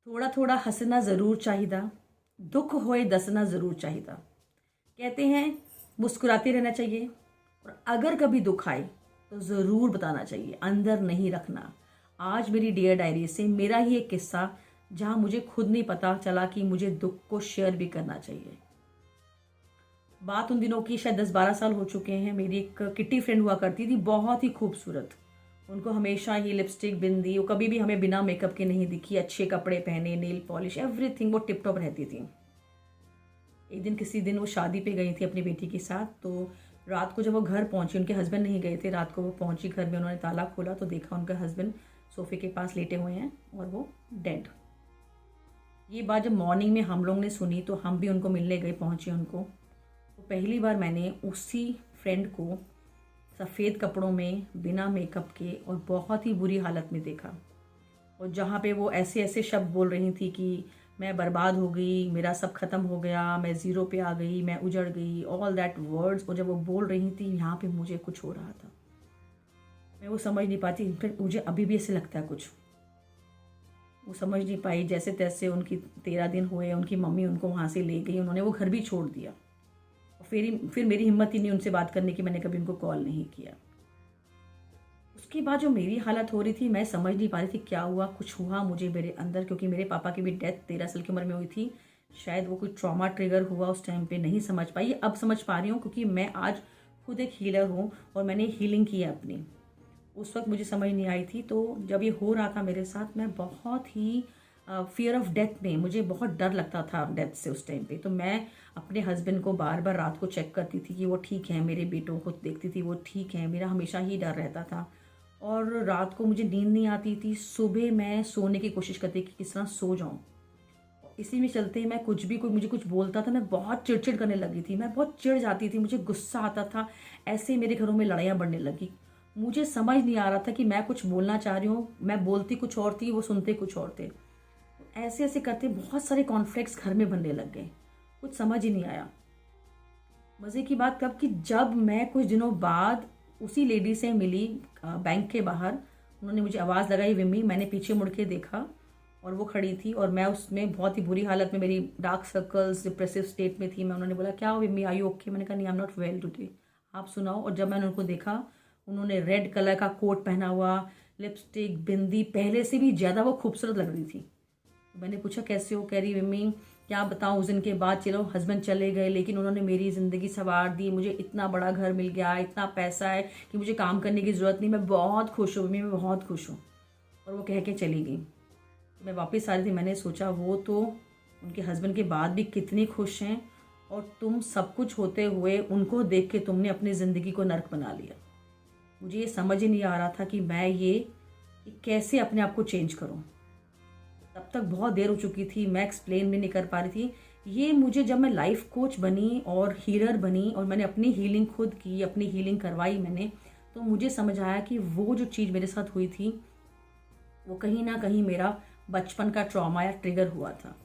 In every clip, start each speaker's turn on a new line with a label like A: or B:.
A: थोड़ा थोड़ा हंसना ज़रूर चाहिदा, दुख होए दसना ज़रूर चाहिदा। कहते हैं मुस्कुराते रहना चाहिए, और अगर कभी दुख आए तो ज़रूर बताना चाहिए, अंदर नहीं रखना। आज मेरी डियर डायरी से मेरा ही एक किस्सा, जहाँ मुझे खुद नहीं पता चला कि मुझे दुख को शेयर भी करना चाहिए। बात उन दिनों की, शायद 10-12 साल हो चुके हैं। मेरी एक किट्टी फ्रेंड हुआ करती थी, बहुत ही खूबसूरत। उनको हमेशा ही लिपस्टिक, बिंदी, वो कभी भी हमें बिना मेकअप के नहीं दिखी। अच्छे कपड़े पहने, नेल पॉलिश, एवरीथिंग, वो टिप टॉप रहती थी। एक दिन किसी दिन वो शादी पे गई थी अपनी बेटी के साथ। तो रात को जब वो घर पहुंची, उनके हस्बैंड नहीं गए थे, रात को वो पहुंची घर में, उन्होंने ताला खोला तो देखा उनका हस्बैंड सोफे के पास लेटे हुए हैं और वो डेड। ये बात जब मॉर्निंग में हम लोग ने सुनी तो हम भी उनको मिलने गए, पहुंचे उनको। तो पहली बार मैंने उसी फ्रेंड को सफ़ेद कपड़ों में, बिना मेकअप के और बहुत ही बुरी हालत में देखा। और जहाँ पे वो ऐसे ऐसे शब्द बोल रही थी कि मैं बर्बाद हो गई, मेरा सब खत्म हो गया, मैं ज़ीरो पे आ गई, मैं उजड़ गई, ऑल दैट वर्ड्स। और जब वो बोल रही थी, यहाँ पे मुझे कुछ हो रहा था। मैं वो समझ नहीं पाती, इनफैक्ट मुझे अभी भी ऐसे लगता है कुछ। वो समझ नहीं पाई, जैसे तैसे उनकी 13 दिन हुए, उनकी मम्मी उनको वहाँ से ले गई, उन्होंने वो घर भी छोड़ दिया। और फिर मेरी हिम्मत ही नहीं उनसे बात करने की, मैंने कभी उनको कॉल नहीं किया। उसके बाद जो मेरी हालत हो रही थी, मैं समझ नहीं पा रही थी क्या हुआ। कुछ हुआ मुझे मेरे अंदर, क्योंकि मेरे पापा की भी डेथ 13 साल की उम्र में हुई थी। शायद वो कोई ट्रॉमा ट्रिगर हुआ उस टाइम पे, नहीं समझ पाई। अब समझ पा रही हूँ, क्योंकि मैं आज खुद एक हीलर हूँ और मैंने हीलिंग की है अपनी। उस वक्त मुझे समझ नहीं आई थी। तो जब ये हो रहा था मेरे साथ, मैं बहुत ही फियर ऑफ डेथ में, मुझे बहुत डर लगता था डेथ से उस टाइम पे। तो मैं अपने हस्बैंड को बार बार रात को चेक करती थी कि वो ठीक है, मेरे बेटों को देखती थी वो ठीक है, मेरा हमेशा ही डर रहता था। और रात को मुझे नींद नहीं आती थी, सुबह मैं सोने की कोशिश करती कि किस तरह सो जाऊं। इसी में चलते मैं कुछ भी, कोई मुझे कुछ बोलता था, मैं बहुत चिड़चिड़ करने लगी थी, मैं बहुत चिढ़ जाती थी, मुझे गुस्सा आता था। ऐसे मेरे घरों में लड़ाइयाँ बढ़ने लगी। मुझे समझ नहीं आ रहा था कि मैं कुछ बोलना चाह रही हूँ, मैं बोलती कुछ और थी, वो सुनते कुछ और थे। ऐसे ऐसे करते बहुत सारे कॉन्फ्लिक्ट्स घर में बनने लग गए। कुछ समझ ही नहीं आया। मज़े की बात कब कि जब मैं कुछ दिनों बाद उसी लेडी से मिली बैंक के बाहर। उन्होंने मुझे आवाज़ लगाई, विम्मी। मैंने पीछे मुड़ के देखा और वो खड़ी थी, और मैं उसमें बहुत ही बुरी हालत में, मेरी डार्क सर्कल्स, डिप्रेसिव स्टेट में थी मैं। उन्होंने बोला, क्या हो विम्मी, आई यू ओके? मैंने कहा, नहीं, I am not well today, आप सुनाओ। और जब मैंने उनको देखा, उन्होंने रेड कलर का कोट पहना हुआ, लिपस्टिक, बिंदी, पहले से भी ज़्यादा वो खूबसूरत लग रही थी। तो मैंने पूछा, कैसे हो? कह रही, मम्मी क्या बताऊँ, उस दिन के बाद चलो हस्बैंड चले गए, लेकिन उन्होंने मेरी ज़िंदगी संवार दी, मुझे इतना बड़ा घर मिल गया, इतना पैसा है कि मुझे काम करने की ज़रूरत नहीं, मैं बहुत खुश हूँ मम्मी, मैं बहुत खुश हूँ। और वो कह के चली गई। मैं वापस आ रही थी, मैंने सोचा वो तो उनके हस्बैंड के बाद भी कितनी खुश हैं, और तुम सब कुछ होते हुए उनको देख के तुमने अपनी ज़िंदगी को नर्क बना लिया। मुझे ये समझ ही नहीं आ रहा था कि मैं ये कैसे अपने आप को चेंज करूँ। तब तक बहुत देर हो चुकी थी, मैं एक्सप्लेन भी नहीं कर पा रही थी। ये मुझे, जब मैं लाइफ कोच बनी और हीलर बनी और मैंने अपनी हीलिंग खुद की, अपनी हीलिंग करवाई मैंने, तो मुझे समझ आया कि वो जो चीज़ मेरे साथ हुई थी, वो कहीं ना कहीं मेरा बचपन का ट्रॉमा या ट्रिगर हुआ था।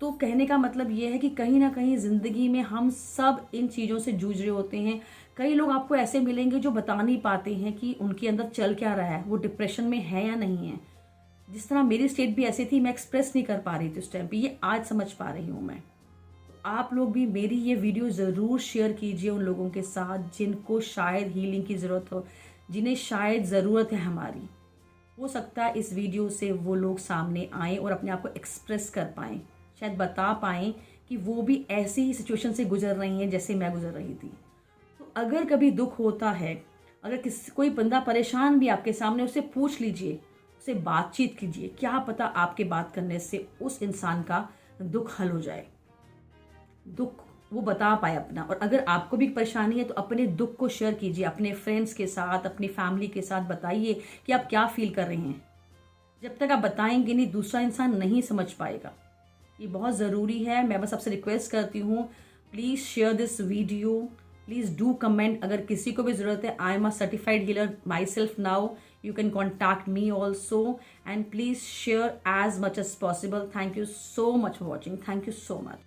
A: तो कहने का मतलब ये है कि कहीं ना कहीं ज़िंदगी में हम सब इन चीज़ों से जूझ रहे होते हैं। कई लोग आपको ऐसे मिलेंगे जो बता नहीं पाते हैं कि उनके अंदर चल क्या रहा है, वो डिप्रेशन में है या नहीं है। जिस तरह मेरी स्टेट भी ऐसी थी, मैं एक्सप्रेस नहीं कर पा रही थी उस टाइम पे, ये आज समझ पा रही हूँ मैं। आप लोग भी मेरी ये वीडियो ज़रूर शेयर कीजिए उन लोगों के साथ जिनको शायद हीलिंग की ज़रूरत हो, जिन्हें शायद ज़रूरत है हमारी। हो सकता है इस वीडियो से वो लोग सामने आएँ और अपने आप को एक्सप्रेस कर पाएँ, शायद बता पाएँ कि वो भी ऐसी ही सिचुएशन से गुजर रही हैं जैसे मैं गुजर रही थी। तो अगर कभी दुख होता है, अगर कोई बंदा परेशान भी आपके सामने, उससे पूछ लीजिए, उससे बातचीत कीजिए, क्या पता आपके बात करने से उस इंसान का दुख हल हो जाए, दुख वो बता पाए अपना। और अगर आपको भी परेशानी है तो अपने दुख को शेयर कीजिए, अपने फ्रेंड्स के साथ, अपनी फैमिली के साथ बताइए कि आप क्या फील कर रहे हैं। जब तक आप बताएंगे नहीं, दूसरा इंसान नहीं समझ पाएगा। ये बहुत ज़रूरी है। मैं बस आपसे रिक्वेस्ट करती हूँ, please share this video, please do comment. अगर किसी को भी ज़रूरत है, I am a certified healer my self now, you can contact me also, and please share as much as possible. Thank you so much for watching. Thank you so much.